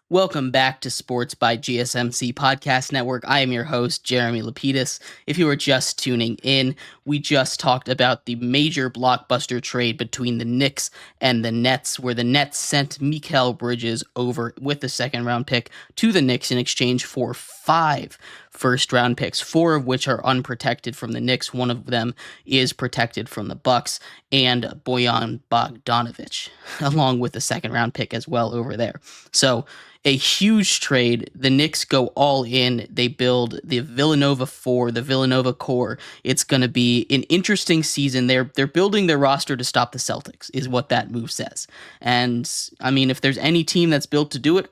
Welcome back to Sports by GSMC Podcast Network. I am your host, Jeremy Lapidus. If you are just tuning in, we just talked about the major blockbuster trade between the Knicks and the Nets, where the Nets sent Mikal Bridges over with the second-round pick to the Knicks in exchange for 5 first-round picks, 4 of which are unprotected from the Knicks. One of them is protected from the Bucks, and Bojan Bogdanovic, along with a second-round pick as well over there. So a huge trade. The Knicks go all in. They build the Villanova 4, the Villanova core. It's going to be an interesting season. They're building their roster to stop the Celtics, is what that move says. And I mean, if there's any team that's built to do it,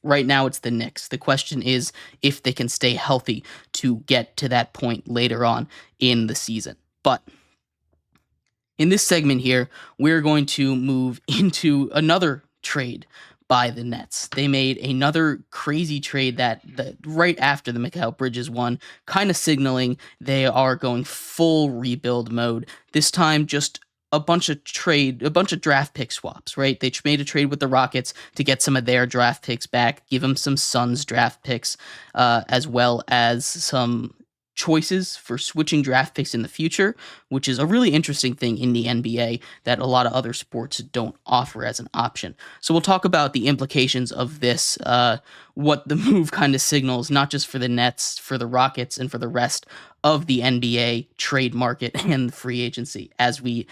right now it's the Knicks. The question is if they can stay healthy to get to that point later on in the season. But in this segment here, we're going to move into another trade by the Nets. They made another crazy trade that right after the Mikal Bridges one, kind of signaling they are going full rebuild mode. This time, just a bunch of draft pick swaps, right? They made a trade with the Rockets to get some of their draft picks back, give them some Suns draft picks, as well as some choices for switching draft picks in the future, which is a really interesting thing in the NBA that a lot of other sports don't offer as an option. So we'll talk about the implications of this, what the move kind of signals, not just for the Nets, for the Rockets, and for the rest of the NBA trade market and the free agency as we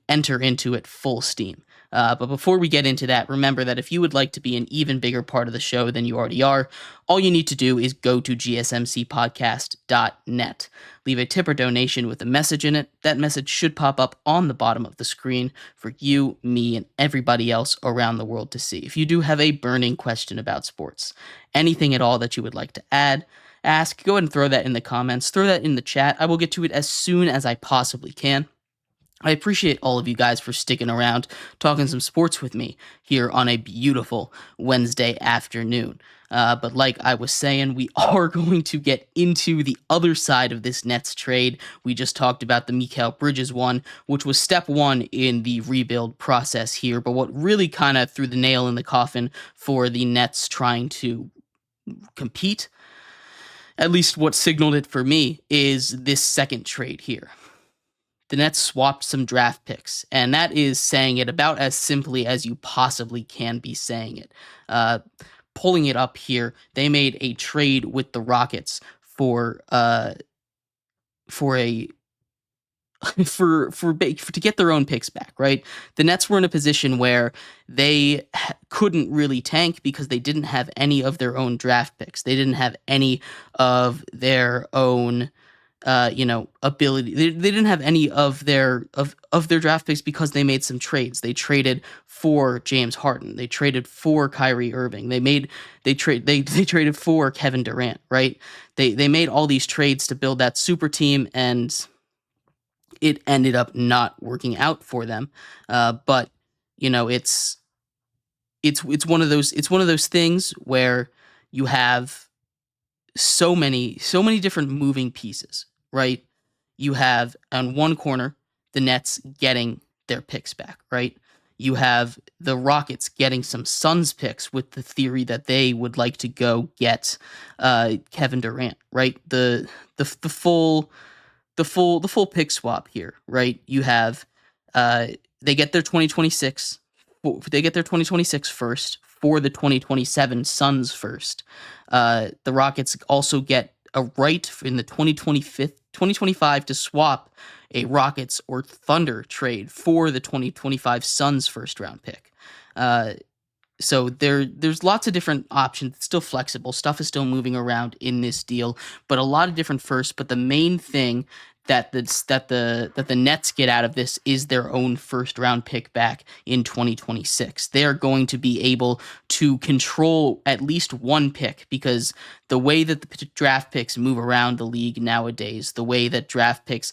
enter into it full steam. But before we get into that, remember that if you would like to be an even bigger part of the show than you already are, all you need to do is go to GSMCPodcast.net. Leave a tip or donation with a message in it. That message should pop up on the bottom of the screen for you, me, and everybody else around the world to see. If you do have a burning question about sports, anything at all that you would like to ask, go ahead and throw that in the comments. Throw that in the chat. I will get to it as soon as I possibly can. I appreciate all of you guys for sticking around, talking some sports with me here on a beautiful Wednesday afternoon. But like I was saying, we are going to get into the other side of this Nets trade. We just talked about the Mikal Bridges one, which was step 1 in the rebuild process here. But what really kind of threw the nail in the coffin for the Nets trying to compete, at least what signaled it for me, is this second trade here. The Nets swapped some draft picks, and that is saying it about as simply as you possibly can be saying it. Pulling it up here, they made a trade with the Rockets to get their own picks back, right? The Nets were in a position where they couldn't really tank because they didn't have any of their own draft picks. They didn't have any of their own ability. They didn't have any of their draft picks because they made some trades. They traded for James Harden. They traded for Kyrie Irving. They traded for Kevin Durant, right? They made all these trades to build that super team, and it ended up not working out for them. But it's one of those things where you have so many different moving pieces, right? You have on one corner the Nets getting their picks back, right? You have the Rockets getting some Suns picks with the theory that they would like to go get Kevin Durant, right? The full pick swap here, right? You have they get their 2026 first for the 2027 Suns first. The Rockets also get a right in the 2025 to swap a Rockets or Thunder trade for the 2025 Suns first round pick. So there's lots of different options. It's still flexible. Stuff is still moving around in this deal, but a lot of different firsts. But the main thing that the Nets get out of this is their own first round pick back in 2026. They are going to be able to control at least one pick, because the way that the draft picks move around the league nowadays, the way that draft picks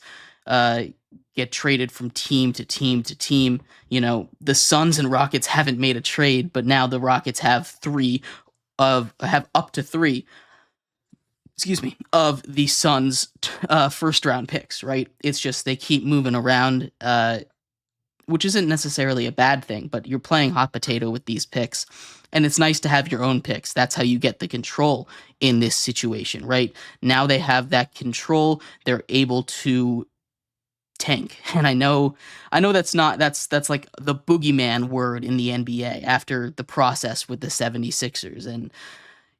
get traded from team to team to team, the Suns and Rockets haven't made a trade, but now the Rockets have up to three of the Suns' first round picks, right? It's just they keep moving around which isn't necessarily a bad thing, but you're playing hot potato with these picks. And it's nice to have your own picks. That's how you get the control in this situation, right? Now they have that control. They're able to tank. And I know that's like the boogeyman word in the NBA after the process with the 76ers. And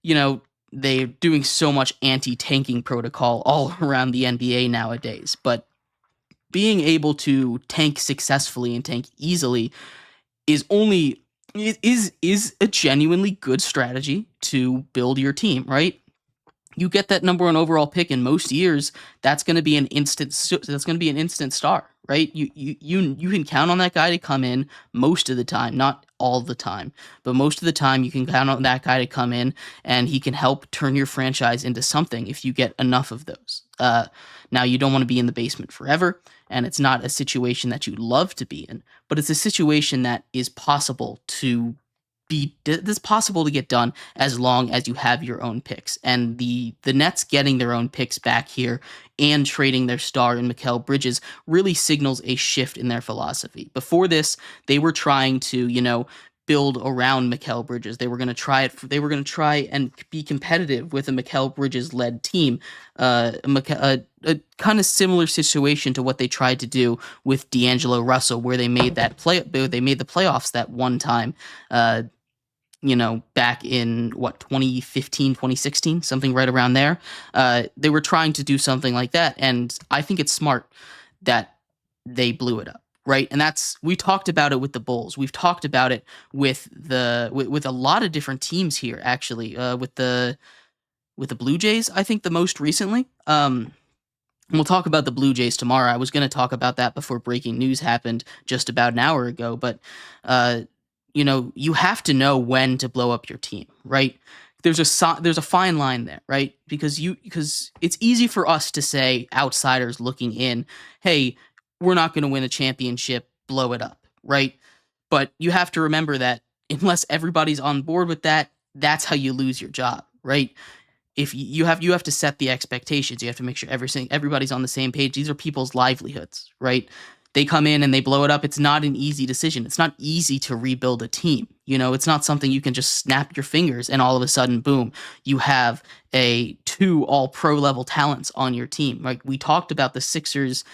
you know, they're doing so much anti-tanking protocol all around the NBA nowadays, but being able to tank successfully and tank easily is only is a genuinely good strategy to build your team, right? You get that number one overall pick in most years, that's going to be an instant star, right? You can count on that guy to come in most of the time, not all the time, but most of the time you can count on that guy to come in and he can help turn your franchise into something if you get enough of those. Now you don't want to be in the basement forever, and it's not a situation that you love to be in, but it's a situation that is possible to this possible to get done as long as you have your own picks. And the Nets getting their own picks back here and trading their star in Mikal Bridges really signals a shift in their philosophy. Before this, they were trying to, build around Mikal Bridges. They were going to try it. They were going to try and be competitive with a Mikal Bridges led team. A kind of similar situation to what they tried to do with D'Angelo Russell, where they made the playoffs that one time. Back in 2015, 2016, something right around there. They were trying to do something like that. And I think it's smart that they blew it up. Right. And we talked about it with the Bulls. We've talked about it with a lot of different teams here, actually, with the Blue Jays, I think the most recently. And we'll talk about the Blue Jays tomorrow. I was going to talk about that before breaking news happened just about an hour ago, but you have to know when to blow up your team, right? There's a fine line there, right? Because it's easy for us to say, outsiders looking in, hey, we're not going to win a championship, blow it up, right? But you have to remember that unless everybody's on board with that, that's how you lose your job, right? If you have to set the expectations. You have to make sure everybody's on the same page. These are people's livelihoods, right? They come in and they blow it up. It's not an easy decision. It's not easy to rebuild a team. It's not something you can just snap your fingers and all of a sudden, boom, you have two all-pro level talents on your team. Like we talked about the Sixers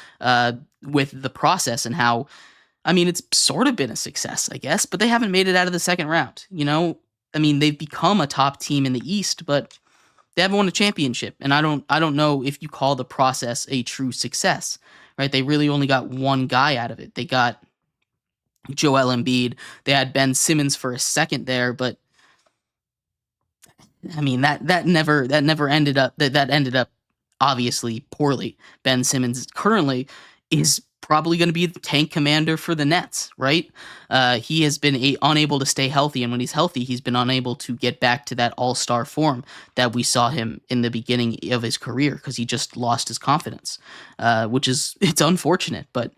with the process and how, it's sort of been a success, I guess, but they haven't made it out of the second round. They've become a top team in the East, but they haven't won a championship. And I don't know if you call the process a true success. Right, they really only got one guy out of it. They got Joel Embiid. They had Ben Simmons for a second there, but that never ended up. That ended up obviously poorly. Ben Simmons currently is probably going to be the tank commander for the Nets. Right, he has been unable to stay healthy, and when he's healthy, he's been unable to get back to that all-star form that we saw him in the beginning of his career because he just lost his confidence, it's unfortunate, but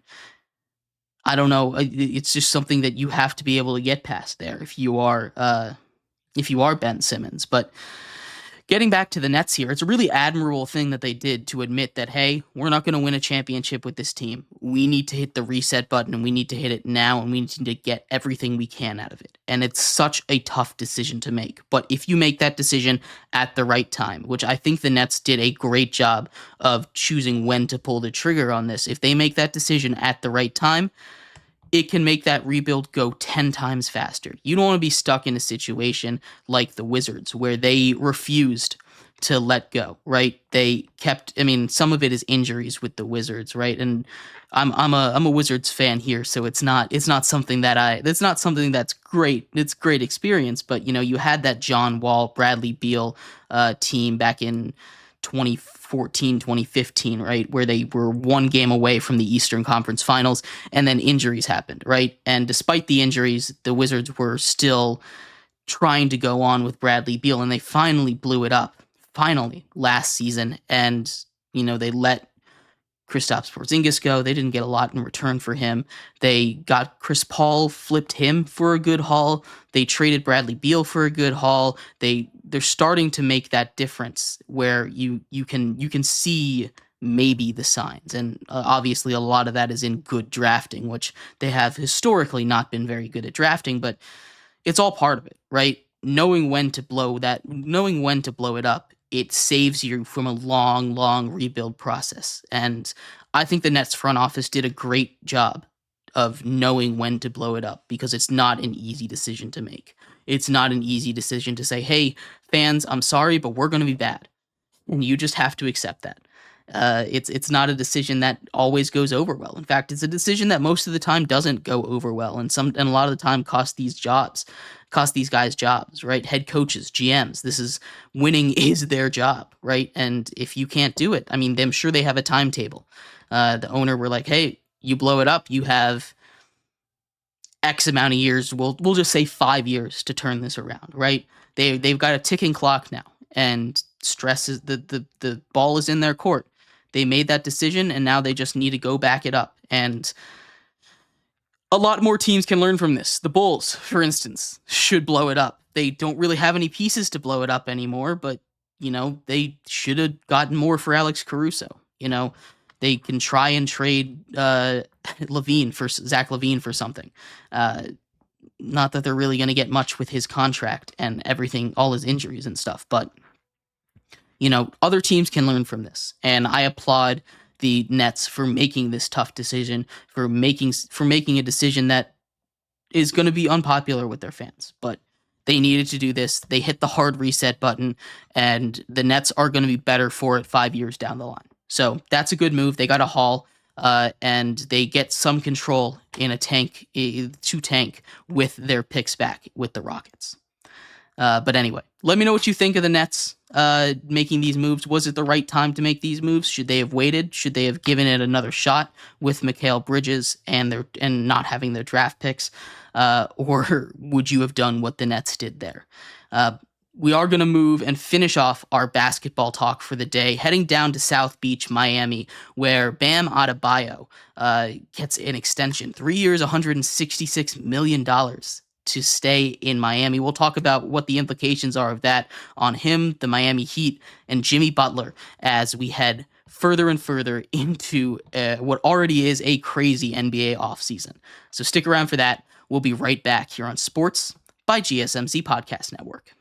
I don't know. It's just something that you have to be able to get past there if you are Ben Simmons. But getting back to the Nets here, it's a really admirable thing that they did to admit that, hey, we're not going to win a championship with this team. We need to hit the reset button, and we need to hit it now, and we need to get everything we can out of it. And it's such a tough decision to make. But if you make that decision at the right time, which I think the Nets did a great job of choosing when to pull the trigger on this, if they make that decision at the right time, it can make that rebuild go 10 times faster. You don't want to be stuck in a situation like the Wizards where they refused to let go, right? They kept, some of it is injuries with the Wizards, right? And I'm a Wizards fan here, so it's not something that's great. It's great experience, but you had that John Wall, Bradley Beal team back in 2014, 2015, right? Where they were one game away from the Eastern Conference Finals, and then injuries happened, right? And despite the injuries, the Wizards were still trying to go on with Bradley Beal, and they finally blew it up, last season. And, they let Kristaps Porzingis go. They didn't get a lot in return for him. They got Chris Paul, flipped him for a good haul. They traded Bradley Beal for a good haul. They're starting to make that difference where you can see maybe the signs. And obviously, a lot of that is in good drafting, which they have historically not been very good at drafting, but it's all part of it, right? Knowing when to blow it up, it saves you from a long, long rebuild process. And I think the Nets front office did a great job of knowing when to blow it up because it's not an easy decision to make. It's not an easy decision to say, hey, fans, I'm sorry, but we're going to be bad. And you just have to accept that. It's not a decision that always goes over well. In fact, it's a decision that most of the time doesn't go over well, and a lot of the time cost these guys jobs, right? Head coaches, GMs. Winning is their job, right? And if you can't do it, I mean, I'm sure they have a timetable. The owner were like, hey, you blow it up, you have X amount of years. We'll just say 5 years to turn this around, right? They've got a ticking clock now, and stress is the ball is in their court. They made that decision, and now they just need to go back it up. And a lot more teams can learn from this. The Bulls, for instance, should blow it up. They don't really have any pieces to blow it up anymore, but, they should have gotten more for Alex Caruso. They can try and trade Zach LaVine for something. Not that they're really going to get much with his contract and everything, all his injuries and stuff, but other teams can learn from this. And I applaud the Nets for making this tough decision, for making a decision that is going to be unpopular with their fans. But they needed to do this. They hit the hard reset button, and the Nets are going to be better for it 5 years down the line. So that's a good move. They got a haul, and they get some control in a tank with their picks back with the Rockets. But anyway, let me know what you think of the Nets making these moves. Was it the right time to make these moves? Should they have waited? Should they have given it another shot with Mikal Bridges and not having their draft picks? Or would you have done what the Nets did there? We are going to move and finish off our basketball talk for the day, heading down to South Beach, Miami, where Bam Adebayo gets an extension, 3 years, $166 million. To stay in Miami. We'll talk about what the implications are of that on him, the Miami Heat, and Jimmy Butler as we head further and further into what already is a crazy NBA offseason. So stick around for that. We'll be right back here on Sports by GSMC Podcast Network.